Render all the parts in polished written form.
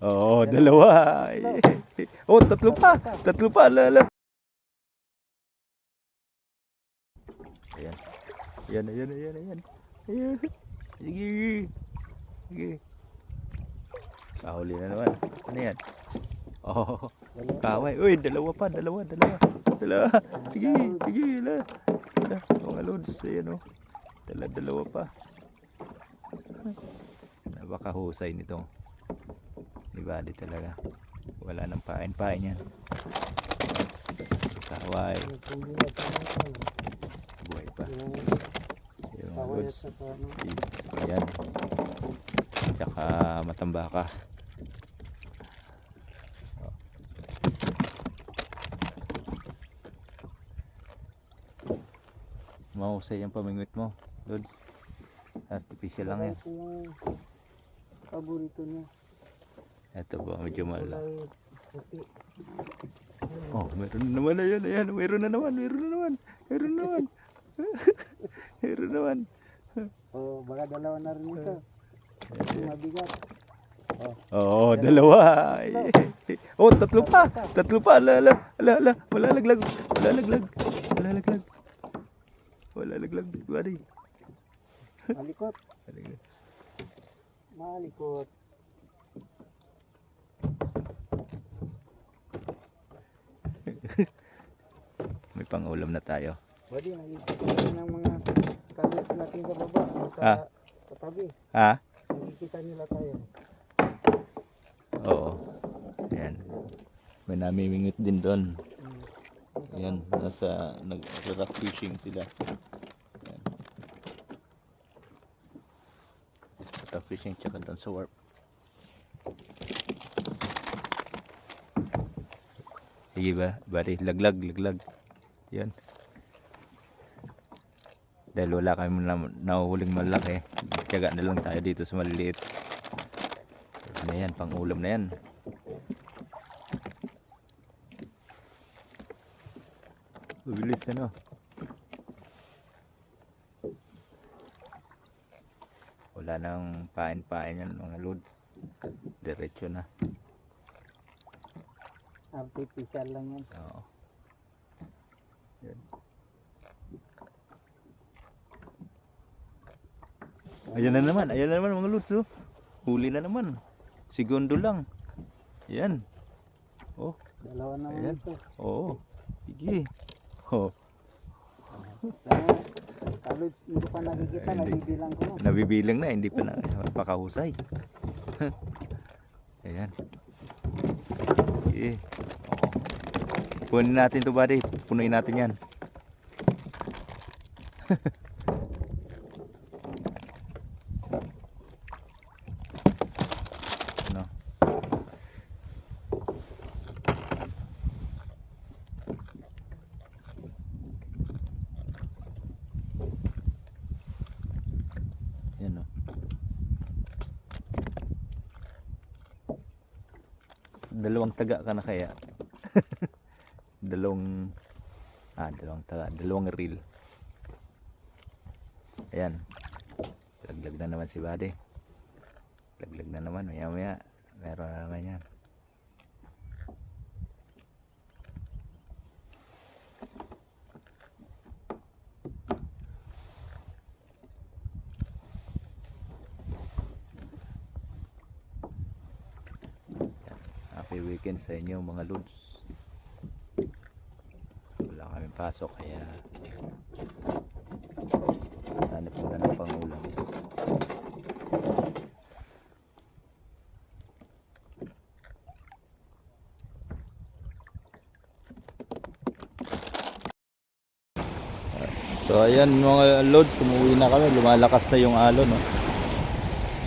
Oo, dalawa. Oh, tatlo pa. Tatlo pa. Lala. Ayan. Ayan, ayan, ayan, ayan. Ayan. Sige. Sige. Kahuli na naman. Ano yan? Oh, kaway. Uy, dalawa pa. Dalawa. Sige, sige. Mga lods. Ayan, oh. Dalawa pa. Napakahusay nito. Di ba? Di talaga. Wala nang pain-pain yan. Kaway. Buhay pa. Yung lods. Ayan. Tsaka matambaka. Mahusay yung pamingwit mo, Lods. Artificial lang yan. Ito yung paborito niya. Ito ba, medyo mala. Kulay puti. Oh, meron na naman. Ayan, ayan. Meron na naman. Oh, baka dalawa na rin ito. Ito mabigat. Oh, dalawa. Oh, tatlo pa. Ala. Malalaglag. Buddy. Malikot. Malikot. May pang-ulam na tayo. Buddy, nakikita ng mga kalis natin sa baba. Ah. Sa tabi. Ha? Nakikita nila tayo. Oo. Ayan. May namimingit din doon. Ayan, nasa nag-rock fishing sila. Ayan. Rock fishing tsaka doon sa warp. Sige ba? Bari, laglag. Yan. Dahil wala kami nahuhuling malaki. Tiyaga na lang tayo dito sa maliliit. Ano yan, pang ulam na yan. Mabilis ano. Wala nang pain-pain yan mga load. Diretso na. Artificial lang yan. Oo. Yan. Ayan na naman mga lods, oh. Huli na naman. Segundo lang. Ayan. Oh, Dalawa naman ayan. ito. Oo. Sige. Oh, Kaluds, hindi pa nakikita, nabibilang ko na. nabibilang na, hindi pa na pakahusay. Ayan. Sige. Oo. Punin natin to, buddy. Punuin natin yan. Ano? Yan, oh. Dalawang taga ka na kaya. Dalawang taga, dalawang reel. Ayan. Laglag na naman si Buddy. Laglag na naman, maya meron na naman yan. Happy weekend sa inyo mga lods. Wala kaming pasok kaya hanap muna ng pangulam. So ayan mga lods, umuwi na kami, lumalakas na yung alon, no?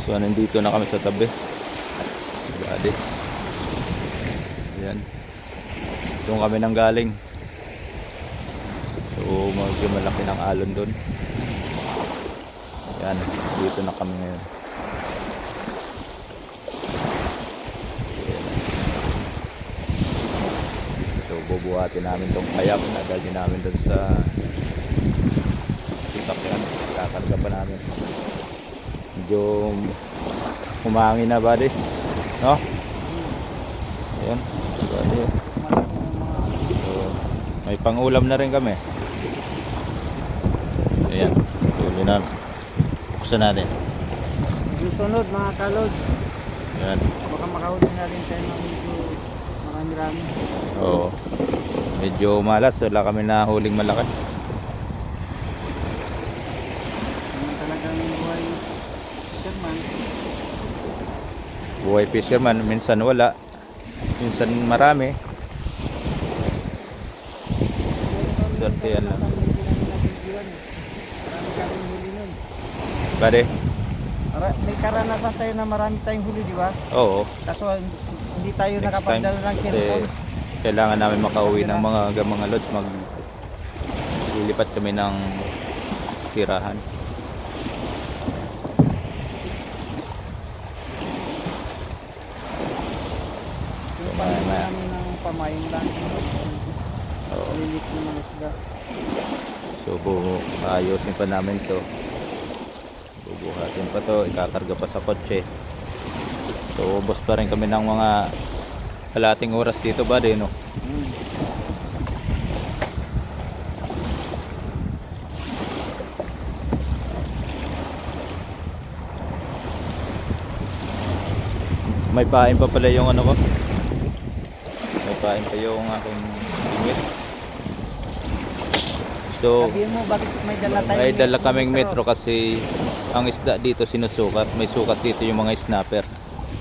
So nandito na kami sa tabi. Badi. Ayan. Doon kami nang galing. So medyo malaki ng alon doon. Ayan, dito na kami ngayon. Ayan. So bubuhatin namin tong kayak na dalhin namin doon sa sasakyan. Kakarga pa namin. Medyo humangin na, buddy, no? Ayan. Bali. Malaki ng mga So, may pangulam na rin kami. Ayan. Tuloy na. Buksan natin. susunod mga kalods. Ayan. Baka makahuli na rin tayo ng medyo marami-rami. Oo. Medyo malas. Wala kami na huling malaki. Yung talagang buhay fisherman. Buhay fisherman. Minsan wala. Minsan marami. Swerte yan lang. Marami kaming huli nun. Bade? May karanasan tayo na marami tayong huli, di ba? Oo. Kaso hindi tayo Next time. nakapadala ng Kasi cellphone. kailangan namin makauwi ng mga lods. Lilipat kami ng tirahan. Yung panahon namin ng pamain lang. Oo. Lilit ng mga isda. So ayusin pa namin to. Bubuhatin pa to, ikakarga pa sa kotse. So ubos pa rin kami ng mga kalating oras dito ba din, no? May pain pa pala yung ano ko. May pain pa yung aking limit. So Sabihin mo, bakit may dala tayo? may dala kaming metro kasi ang isda dito sinusukat. May sukat dito yung mga snapper.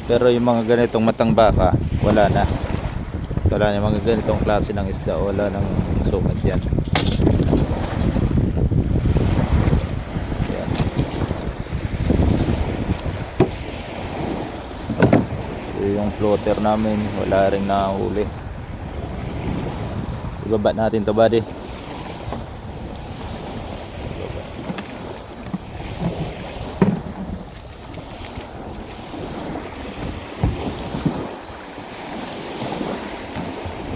Pero yung mga ganitong matang baka, wala na. Wala na yung mga ganitong klase ng isda. Wala nang sukat yan. Yan. So, yung floater namin, wala rin nahuli. Ibaba natin to, buddy.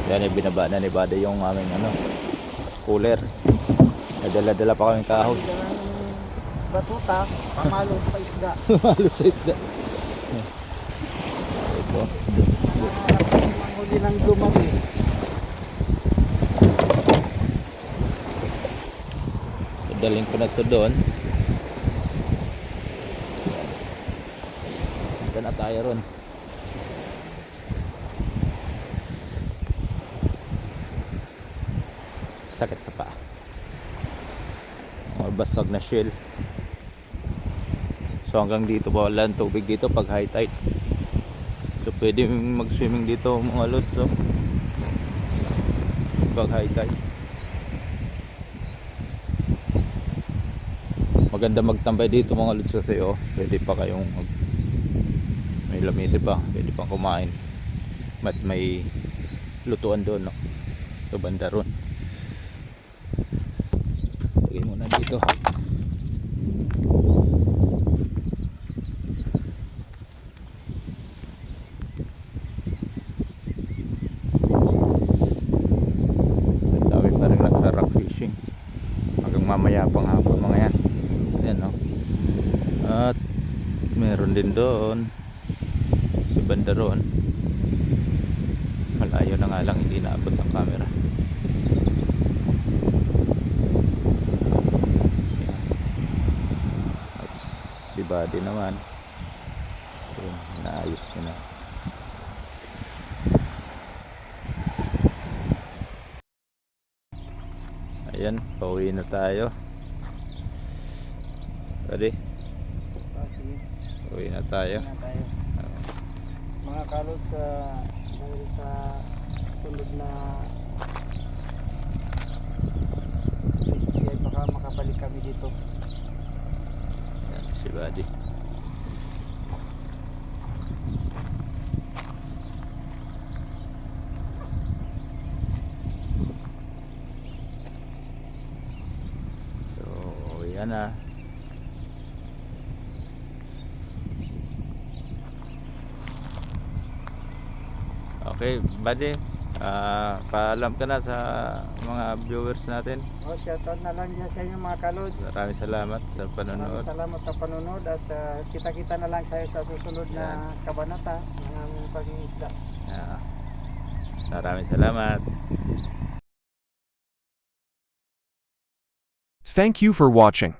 Yan, binaba na ni Bada yung aming cooler. Nadala-dala pa kaming kahoy. Batuta, pamalo pa isda. Halos sa isda. Ito. Manghuli ng dumagi. Dalhin ko na to doon. Ito na tayo ron. Sakit sa paa. Mga basag na shell. So hanggang dito pa wala ang tubig dito pag high tide. So pwede mag-swimming dito mga lods, so pag high tide. Maganda magtambay dito mga lods kasi pwede pa kayong may lamisi pa, pwede pang kumain. May lutuan doon, no? So banda ron. Lagay muna dito. Ang dami pa rin nagta-rock fishing hanggang mamaya pang hapon mga yan. Ayan, no? At meron din doon sa banda ron. Malayo na nga lang, hindi naabot ng camera. Si Buddy naman, ayun, naayos ko na. Ayan, pauwi na tayo. Buddy, Sige, pauwi na tayo. na tayo. Mga kalod dahil sa sunod na SPI baka makabalik kami dito. Ayan, si Buddy. So, yan na. Okay, Buddy. Paalam ka na sa mga viewers natin. Shoutout na lang dyan sa inyo mga kalod. Maraming salamat sa Maraming panonood. salamat sa panonood at kita-kita na lang tayo sa susunod na kabanata ng aming pag-iisda. Yeah. Maraming salamat. Thank you for watching.